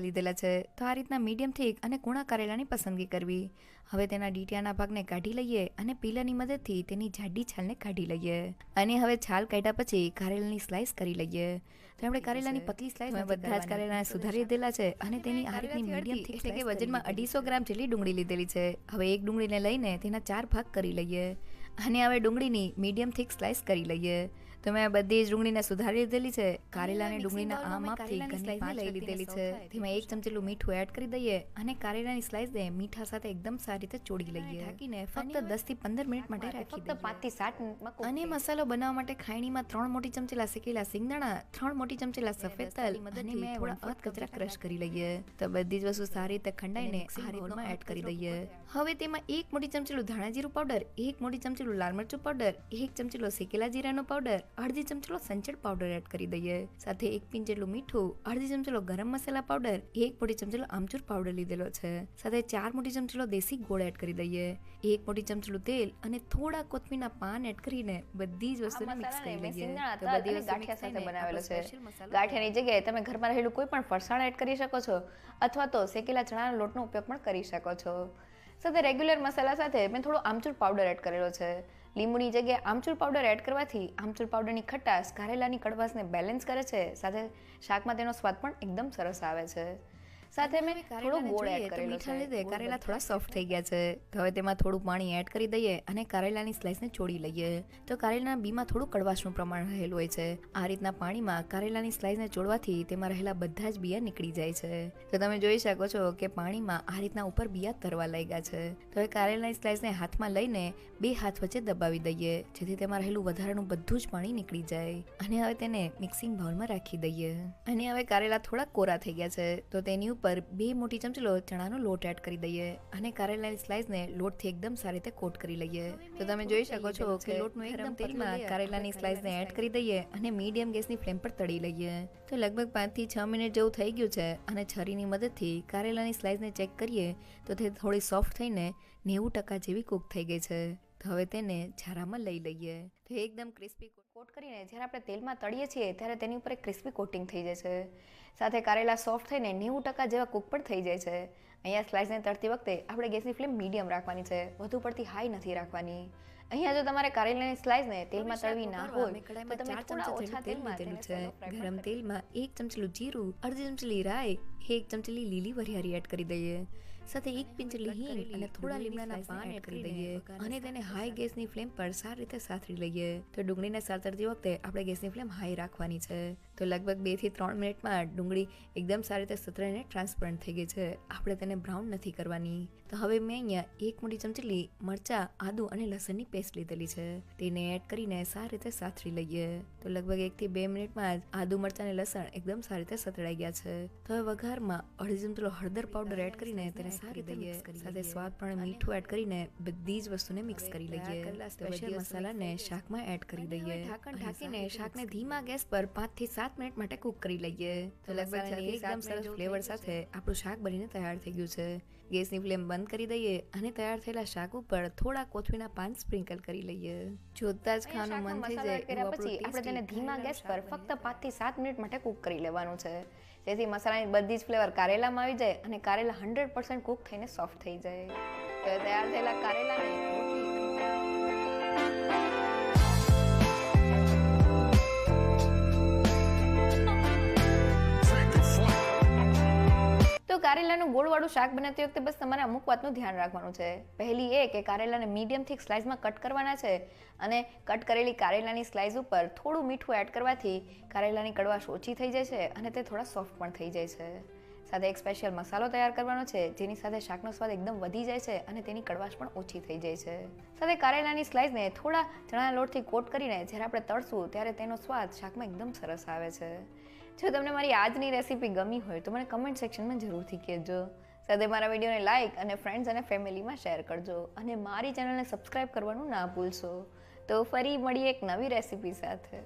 કારેલા લીધેલા છે. તો આ રીતના મીડિયમ થીક અને કૂણા કારેલાની પસંદગી કરવી. હવે તેના ડીટીયાના ભાગને કાઢી લઈએ અને પીલરની મદદથી તેની જાડી છાલને કાઢી લઈએ. અને હવે છાલ કાઢ્યા પછી કારેલાની સ્લાઇસ કરી લઈએ. તો આપણે કારેલાની પતલી સ્લાઇસ બધા જ કારેલાને સુધારી દીધેલા છે અને તેની આ રીતની મીડિયમ થીક એટલે કે વજનમાં 250 ગ્રામ જેટલી ડુંગળી લીધેલી છે. હવે એક ડુંગળીને લઈને તેના 4 ભાગ કરી લઈએ અને હવે ડુંગળીની મીડિયમ થીક સ્લાઇસ કરી લઈએ. તો મેં બધી જ ડુંગળીને સુધારી લીધેલી છે. કારેલાને ડુંગળીના આ માપથી ઘણી લઈ લીધેલી છે. તેમાં 1 ચમચી જેટલું મીઠું એડ કરી દઈએ અને કારેલાની સ્લાઇસને મીઠા સાથે એકદમ સારી રીતે ચોળી લઈએ. ઢાંકીને ફક્ત 10 થી 15 મિનિટ માટે રાખી દઈએ. 5 થી 7 મિનિટમાં અને મસાલો બનાવવા માટે ખાયણીમાં 3 મોટી ચમચીલા શેકેલા સિંગદાણા, 3 મોટી ચમચીલા સફેદ તલ અને મેં થોડા અધકચરા ક્રશ કરી લઈએ. તો બધી જ વસ્તુ સારી રીતે ખંડાઈને આ રીતમાં એડ કરી દઈએ. હવે તેમાં 1 મોટી ચમચીલું ધાણા જીરું પાવડર, 1 મોટી ચમચીલું લાલ મરચું પાવડર, 1 ચમચીલો શેકેલા જીરાનો પાવડર, અડધી ચમચીલો સંચળ પાવડર એડ કરી દઈએ. સાથે 1 પિંચ જેટલું મીઠું, અડધી ચમચીલો ગરમ મસાલા પાવડર, 1 મોટી ચમચીલો આમચૂર પાવડર લીધેલો છે. સાથે 4 મોટી ચમચીલો દેશી ગોળ એડ કરી દઈએ. 1 મોટી ચમચીલું તેલ અને થોડા કોથમીરના પાન એડ કરીને બધી જ વસ્તુને મિક્સ કરી લઈએ. તો બધી વસ્તુ ગાંઠિયા સાથે બનાવેલો છે. ગાંઠિયાની જગ્યાએ તમે ઘરમાં રહેલું કોઈ પણ ફરસાણ એડ કરી શકો છો અથવા તો શેકેલા ચણાના લોટનો ઉપયોગ પણ કરી શકો છો. સાથે રેગ્યુલર મસાલા સાથે મેં થોડો આમચૂર પાવડર એડ કરેલો છે. લીંબુની જગ્યાએ આમચૂર પાવડર એડ કરવાથી આમચૂર પાવડરની ખટાશ કારેલાની કડવાશને બેલેન્સ કરે છે. સાથે શાકમાં તેનો સ્વાદ પણ એકદમ સરસ આવે છે. સાથે મેં થોડો ગોળ એડ કરેલો છે. મીઠા લીધે કારેલા થોડા સોફ્ટ થઈ ગયા છે. તો હવે તેમાં થોડું પાણી એડ કરી દઈએ અને કારેલાની સ્લાઇસને ચોળી લઈએ. તો કારેલાના બીમાં થોડું કડવાશનું પ્રમાણ રહેલું હોય છે. આ રીતના પાણીમાં કારેલાની સ્લાઇસને ચોળવાથી તેમાં રહેલા બધા જ બિયા નીકળી જાય છે. તો તમે જોઈ શકો છો કે પાણીમાં આ રીતના ઉપર બિયા તરવા લાગ્યા છે. તો હવે કારેલાની સ્લાઇસને હાથમાં લઈને 2 હાથ વચ્ચે દબાવી દઈએ જેથી તેમાં રહેલું વધારાનું બધું જ પાણી નીકળી જાય. અને હવે તેને મિક્સિંગ બાઉલમાં રાખી દઈએ. અને હવે કારેલા થોડા કોરા થઈ ગયા છે. તો તેની પર 2 મોટી ચમચીલો ચણાનો લોટ એડ કરી દઈએ અને કારેલાની સ્લાઇસને લોટથી એકદમ સારી રીતે કોટ કરી લઈએ. તો તમે જોઈ શકો છો કે લોટનું એકદમ તેલમાં કારેલાની સ્લાઇસને એડ કરી દઈએ અને મીડિયમ ગેસની ફ્લેમ પર તળી લઈએ. તો લગભગ 5 થી 6 મિનિટ જેવું થઈ ગયું છે અને છરીની મદદથી કારેલાની સ્લાઇસને ચેક કરીએ તો તે થોડી સોફ્ટ થઈને 90% જેવી કૂક થઈ ગઈ છે. તો હવે તેને ઝારામાં લઈ લઈએ. તો એકદમ ક્રિસ્પી કોટ કરીને જ્યારે આપણે તેલમાં તળીએ છીએ ત્યારે તેની ઉપર એક ક્રિસ્પી કોટિંગ થઈ જાય છે. સાથે કારેલા સોફ્ટ થઈને 90% જેવા કૂક પણ થઈ જાય છે. અહીંયા સ્લાઇસને તળતી વખતે આપણે ગેસની ફ્લેમ મીડિયમ રાખવાની છે, વધુ પડતી હાઈ નથી રાખવાની. અહીંયા જો તમારે કારેલાની સ્લાઇસને તેલમાં તળવી ના હોય તો તમે થોડા ઓછા તેલમાં છે. ગરમ તેલમાં 1 ચમચીલું જીરું, અડધી ચમચીલી રાઈ, 1 ચમચીલી લીલી વરિયાળી એડ કરી દઈએ. સાથે 1 પિંચ હિંગ અને થોડા લીમડાના પાન એડ કરી દઈએ અને તેને હાઈ ગેસની ફ્લેમ પર સારી રીતે સાતળી લઈએ. તો ડુંગળીને સાતળતી વખતે આપણે ગેસની ફ્લેમ હાઈ રાખવાની છે. તો લગભગ 2 થી 3 મિનિટમાં ડુંગળી એકદમ સારી રીતે સતળાઈને ટ્રાન્સપરન્ટ થઈ ગઈ છે. આપણે તેને બ્રાઉન નથી કરવાની. તો હવે મેં અહીંયા 1 મોટી ચમચીલી મરચા, આદુ અને લસણની પેસ્ટ લીધેલી છે. તેને એડ કરીને સારી રીતે સાતળી લઈએ. તો લગભગ 1 થી 2 મિનિટમાં જ આદુ, મરચા અને લસણ એકદમ સારી રીતે સતળાઈ ગયા છે. તો હવે વઘારમાં અડધી ચમચીલો હળદર પાવડર એડ કરીને તેને સારી દઈએ. સાથે સ્વાદ પ્રમાણે મીઠું એડ કરીને બધી જ વસ્તુને મિક્સ કરી લઈએ. સ્પેશિયલ મસાલાને શાકમાં એડ કરી દઈએ. ઢાંકણ ઢાંકીને શાકને ધીમા ગેસ પર 5 થી 7 મિનિટ માટે કૂક કરી લઈએ. તો લગભગ એકદમ સરસ ફ્લેવર સાથે આપણું શાક બનીને તૈયાર થઈ ગયું છે. ગેસની ફ્લેમ બંધ કરી દઈએ અને તૈયાર થયેલા શાક ઉપર થોડા કોથમીરના પાન સ્પ્રિંકલ કરી લઈએ. જોતા જ ખાવાનું મન થઈ જાય એવું પછી આપણે તેને ધીમા ગેસ પર ફક્ત 5 થી 7 મિનિટ માટે કૂક કરી લેવાનું છે, જેથી મસાલાની બધી જ ફ્લેવર કારેલામાં આવી જાય અને કારેલા 100% કૂક થઈને સોફ્ટ થઈ જાય. તો તૈયાર થયેલા કારેલાને તો કારેલાનું ગોળવાળું શાક બનાવતી વખતે બસ તમારે અમુક વાતનું ધ્યાન રાખવાનું છે. પહેલી એ કે કારેલાને મીડિયમ થીક સ્લાઇસમાં કટ કરવાના છે અને કટ કરેલી કારેલાની સ્લાઇસ ઉપર થોડું મીઠું એડ કરવાથી કારેલાની કડવાશ ઓછી થઈ જાય છે અને તે થોડા સોફ્ટ પણ થઈ જાય છે. સાથે એક સ્પેશિયલ મસાલો તૈયાર કરવાનો છે જેની સાથે શાકનો સ્વાદ એકદમ વધી જાય છે અને તેની કડવાશ પણ ઓછી થઈ જાય છે. સાથે કારેલાની સ્લાઇસને થોડા ચણાના લોટથી કોટ કરીને જ્યારે આપણે તળશું ત્યારે તેનો સ્વાદ શાકમાં એકદમ સરસ આવે છે. જો તમને મારી આજની રેસીપી ગમી હોય તો મને કમેન્ટ સેક્શનમાં જરૂરથી કહેજો. સાથે મારા વિડીયોને લાઇક અને ફ્રેન્ડ્સ અને ફેમિલીમાં શેર કરજો અને મારી ચેનલને સબસ્ક્રાઈબ કરવાનું ના ભૂલશો. તો ફરી મળીએ એક નવી રેસીપી સાથે.